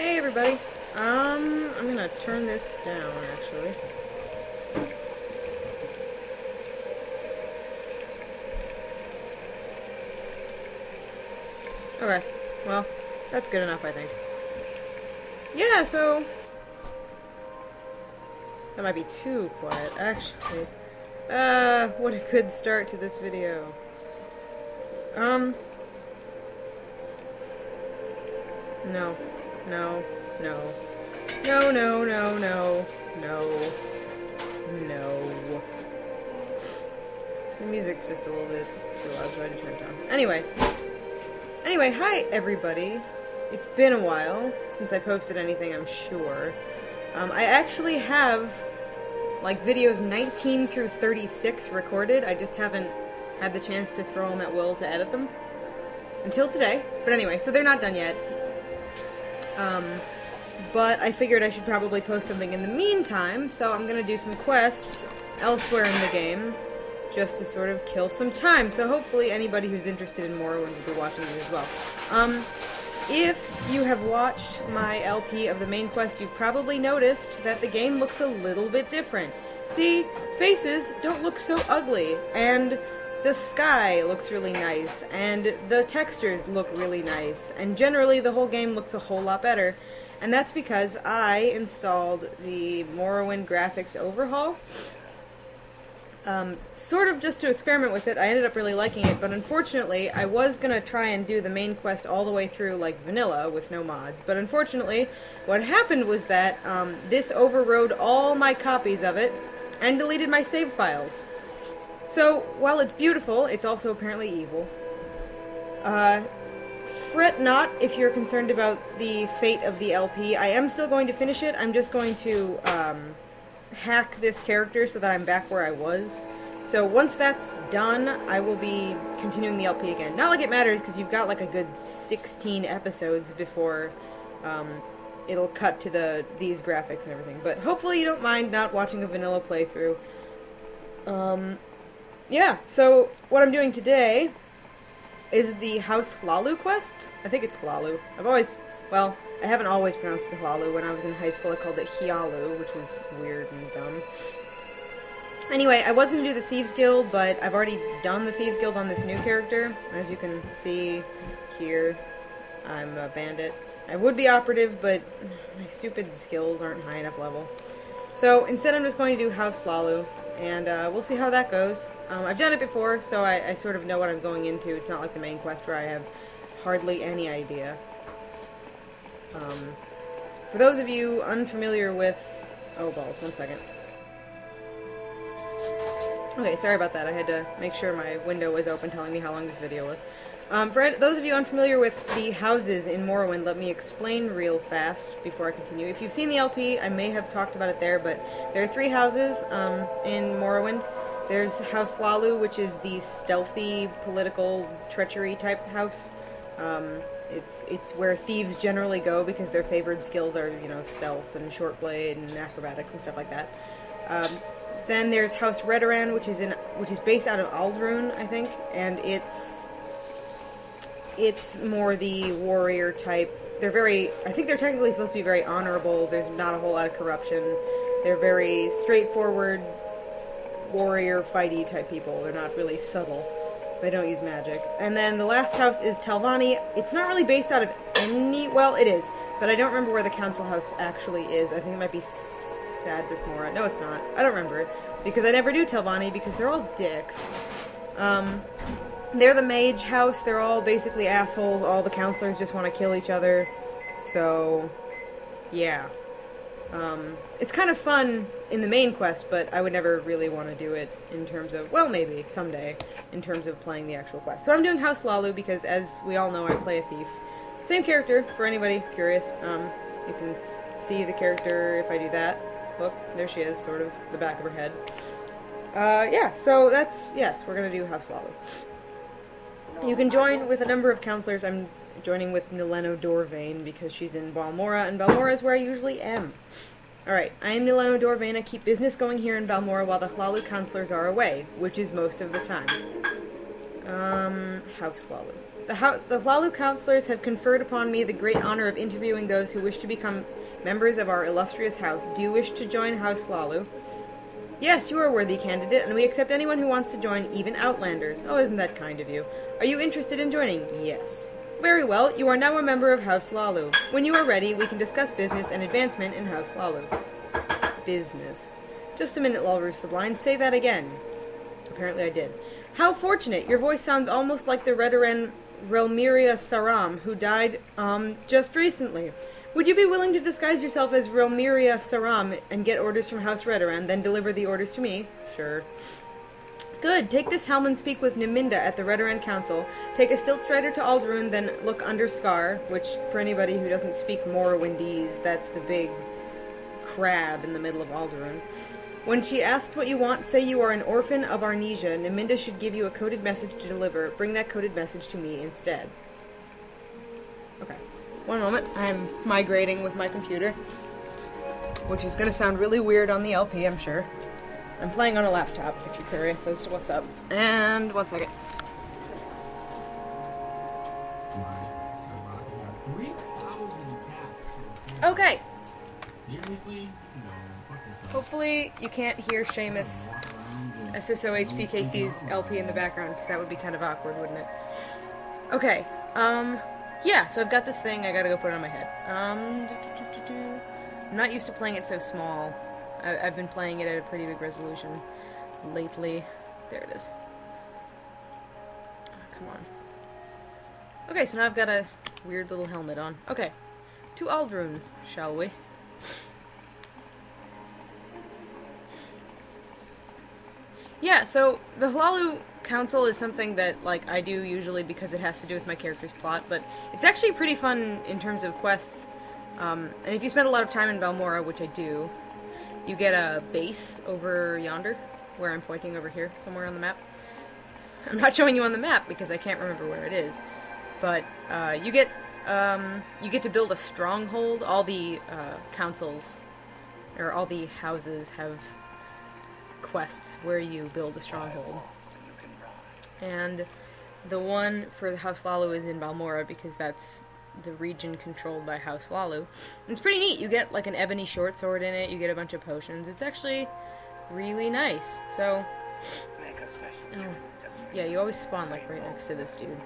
Hey everybody. I'm gonna turn this down actually. Okay, well, that's good enough I think. Yeah, so that might be too quiet, actually. What a good start to this video. No. No. No. No, no, no, no. No. No. The music's just a little bit too loud, so I just turned it down. Anyway, hi everybody. It's been a while since I posted anything, I'm sure. I actually have, like, videos 19 through 36 recorded. I just haven't had the chance to throw them at will to edit them. Until today. But anyway, so they're not done yet. But I figured I should probably post something in the meantime, so I'm gonna do some quests elsewhere in the game, just to sort of kill some time. So hopefully anybody who's interested in Morrowind will be watching these as well. If you have watched my LP of the main quest, you've probably noticed that the game looks a little bit different. See, faces don't look so ugly, and the sky looks really nice, and the textures look really nice, and generally the whole game looks a whole lot better. And that's because I installed the Morrowind graphics overhaul. Sort of just to experiment with it. I ended up really liking it, but unfortunately I was gonna try and do the main quest all the way through like vanilla with no mods, but unfortunately what happened was that this overrode all my copies of it and deleted my save files. So while it's beautiful, it's also apparently evil. Fret not if you're concerned about the fate of the LP. I am still going to finish it. I'm just going to hack this character so that I'm back where I was. So once that's done, I will be continuing the LP again. Not like it matters, because you've got like a good 16 episodes before it'll cut to these graphics and everything. But hopefully you don't mind not watching a vanilla playthrough. Yeah, so what I'm doing today is the House Hlaalu quests. I think it's Hlaalu. I haven't always pronounced it Hlaalu. When I was in high school I called it Hlaalu, which was weird and dumb. Anyway, I was going to do the Thieves Guild, but I've already done the Thieves Guild on this new character. As you can see here, I'm a bandit. I would be operative, but my stupid skills aren't high enough level. So instead I'm just going to do House Hlaalu, and we'll see how that goes. I've done it before, so I sort of know what I'm going into. It's not like the main quest where I have hardly any idea. For those of you unfamiliar with... Oh, balls, one second. Okay, sorry about that. I had to make sure my window was open telling me how long this video was. For those of you unfamiliar with the houses in Morrowind, let me explain real fast before I continue. If you've seen the LP, I may have talked about it there, but there are 3 houses in Morrowind. There's House Hlaalu, which is the stealthy, political, treachery type house. It's where thieves generally go because their favored skills are, you know, stealth and short blade and acrobatics and stuff like that. Then there's House Redoran, which is based out of Aldrune, I think, and it's more the warrior type. I think they're technically supposed to be very honorable. There's not a whole lot of corruption. They're very straightforward, warrior, fighty type people. They're not really subtle. They don't use magic. And then the last house is Telvanni. It's not really based out of any... Well, it is, but I don't remember where the council house actually is. I think it might be Sadvik. No, it's not. I don't remember it, because I never do Telvanni, because they're all dicks. They're the mage house. They're all basically assholes. All the counselors just want to kill each other. So, yeah. It's kind of fun in the main quest, but I would never really want to do it in terms of, well, maybe someday, in terms of playing the actual quest. So I'm doing House Hlaalu because, as we all know, I play a thief. Same character, for anybody curious. You can see the character if I do that. Look, there she is, sort of, the back of her head. Yeah, so that's, yes, we're going to do House Hlaalu. You can join with a number of counselors. I'm joining with Nileno Dorvain because she's in Balmora, and Balmora is where I usually am. Alright, I am Nileno Dorvain. I keep business going here in Balmora while the Hlaalu counselors are away, which is most of the time. House Hlaalu. The Hlaalu counselors have conferred upon me the great honor of interviewing those who wish to become members of our illustrious house. Do you wish to join House Hlaalu? Yes, you are a worthy candidate, and we accept anyone who wants to join, even outlanders. Oh, isn't that kind of you? Are you interested in joining? Yes. Very well, you are now a member of House Hlaalu. When you are ready, we can discuss business and advancement in House Hlaalu. Business. Just a minute, Lulroos the Blind. Say that again. Apparently I did. How fortunate! Your voice sounds almost like the Redoran Relmiria Saram, who died, just recently. Would you be willing to disguise yourself as Relmiria Saram and get orders from House Redoran, then deliver the orders to me? Sure. Good. Take this helm and speak with Niminda at the Redoran Council. Take a stilt strider to Alderun, then look under Scar, which, for anybody who doesn't speak Morrowindese, that's the big crab in the middle of Alderun. When she asks what you want, say you are an orphan of Arnesia. Niminda should give you a coded message to deliver. Bring that coded message to me instead. Okay. One moment. I'm migrating with my computer, which is going to sound really weird on the LP, I'm sure. I'm playing on a laptop, if you're curious as to what's up. And one second. Okay. Seriously? No, fuck yourself. Hopefully you can't hear Seamus SSOHPKC's LP in the background, because that would be kind of awkward, wouldn't it? Okay, yeah, so I've got this thing, I gotta go put it on my head. I'm not used to playing it so small. I've been playing it at a pretty big resolution lately. There it is. Oh, come on. Okay, so now I've got a weird little helmet on. Okay, to Alderun, shall we? Yeah, so the Hlaalu Council is something that, like, I do usually because it has to do with my character's plot, but it's actually pretty fun in terms of quests. And if you spend a lot of time in Balmora, which I do, you get a base over yonder, where I'm pointing over here, somewhere on the map. I'm not showing you on the map because I can't remember where it is, but you get to build a stronghold. All the councils, or all the houses have quests where you build a stronghold. And the one for House Hlaalu is in Balmora because that's the region controlled by House Hlaalu. And it's pretty neat. You get like an ebony short sword in it, you get a bunch of potions. It's actually really nice. So, yeah, you always spawn like right next to this dude.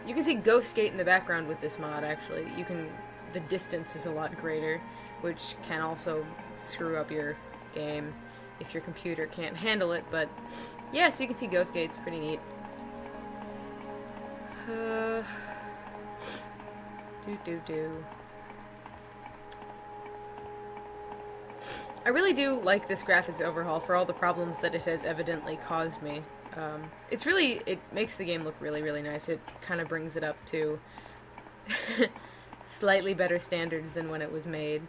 You can see Ghost Gate in the background with this mod, actually. The distance is a lot greater, which can also screw up your game if your computer can't handle it, but yeah, so you can see Ghost Gate, it's pretty neat. I really do like this graphics overhaul for all the problems that it has evidently caused me. It makes the game look really, really nice. It kind of brings it up to slightly better standards than when it was made.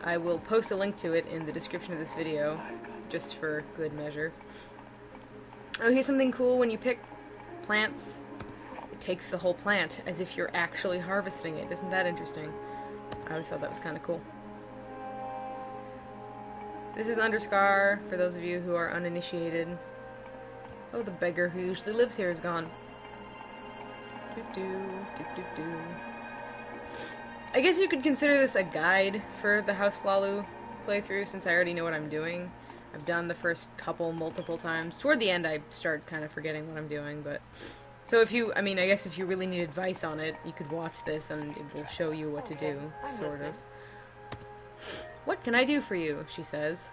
I will post a link to it in the description of this video, just for good measure. Oh, here's something cool. When you pick plants, it takes the whole plant, as if you're actually harvesting it. Isn't that interesting? I always thought that was kind of cool. This is Underscar, for those of you who are uninitiated. Oh, the beggar who usually lives here is gone. I guess you could consider this a guide for the House Hlaalu playthrough, since I already know what I'm doing. I've done the first couple multiple times. Toward the end I start kind of forgetting what I'm doing, but... So if you, I guess if you really need advice on it, you could watch this and it will show you what to do, sort of. What can I do for you? She says.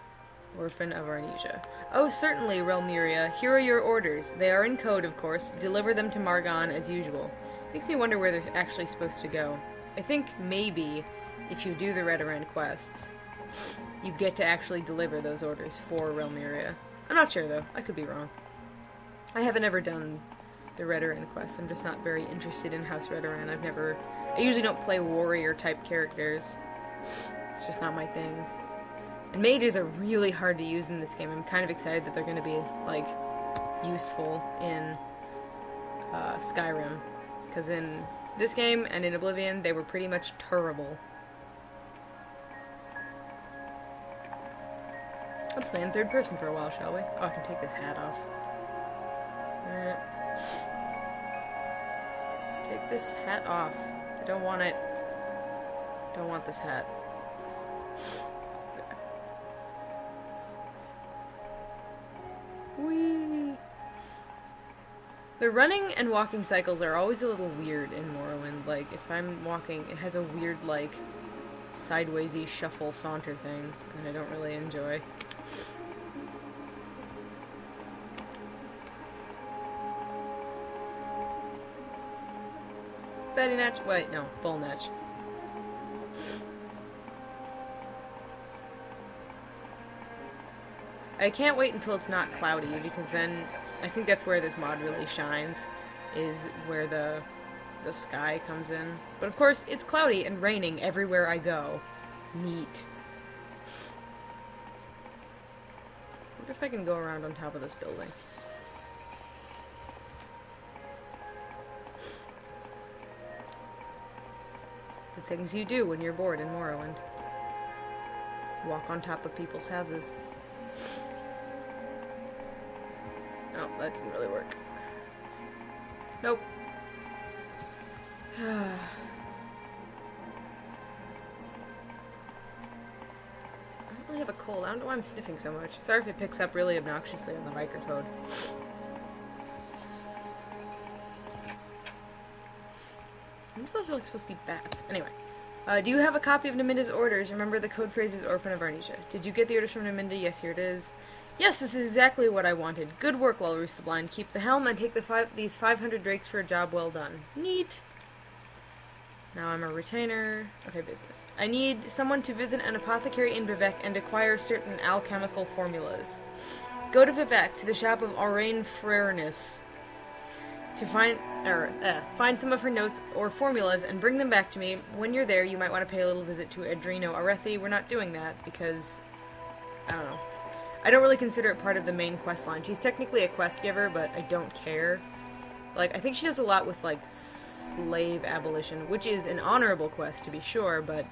Orphan of Arnesia. Oh, certainly, Relmiria. Here are your orders. They are in code, of course. Deliver them to Margon as usual. Makes me wonder where they're actually supposed to go. I think maybe if you do the Redoran quests, you get to actually deliver those orders for Relmiria. I'm not sure, though. I could be wrong. I haven't ever done the Redoran quests. I'm just not very interested in House Redoran. I usually don't play warrior-type characters. It's just not my thing. And mages are really hard to use in this game. I'm kind of excited that they're going to be, like, useful in Skyrim. Because in this game and in Oblivion, they were pretty much terrible. Let's play in third person for a while, shall we? Oh, I can take this hat off. this hat off. I don't want it. Don't want this hat. Whee! The running and walking cycles are always a little weird in Morrowind. Like, if I'm walking, it has a weird, like, sidewaysy shuffle saunter thing, and I don't really enjoy. Betty Natch? Wait, no, Bull Natch. I can't wait until it's not cloudy, because then I think that's where this mod really shines, is where the sky comes in. But of course, it's cloudy and raining everywhere I go. Neat. I wonder if I can go around on top of this building. The things you do when you're bored in Morrowind. Walk on top of people's houses. Oh, that didn't really work. Nope. I don't really have a cold. I don't know why I'm sniffing so much. Sorry if it picks up really obnoxiously on the microphone. I think those are like supposed to be bats. Anyway. Do you have a copy of Naminda's orders? Remember the code phrase is Orphan of Arnesia. Did you get the orders from Naminda? Yes, here it is. Yes, this is exactly what I wanted. Good work, Walrus the Blind. Keep the helm and take these 500 drakes for a job well done. Neat. Now I'm a retainer. Okay, business. I need someone to visit an apothecary in Vivec and acquire certain alchemical formulas. Go to Vivec, to the shop of Aurain Frereness, to find some of her notes or formulas and bring them back to me. When you're there, you might want to pay a little visit to Adreno Arethi. We're not doing that because, I don't know. I don't really consider it part of the main quest line. She's technically a quest giver, but I don't care. Like, I think she does a lot with, like, slave abolition, which is an honorable quest, to be sure, but,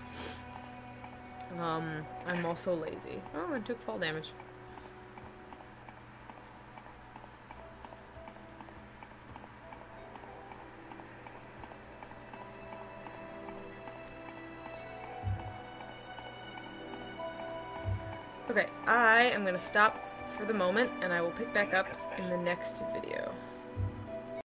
I'm also lazy. Oh, I took fall damage. Okay, I am going to stop for the moment, and I will pick back up in the next video.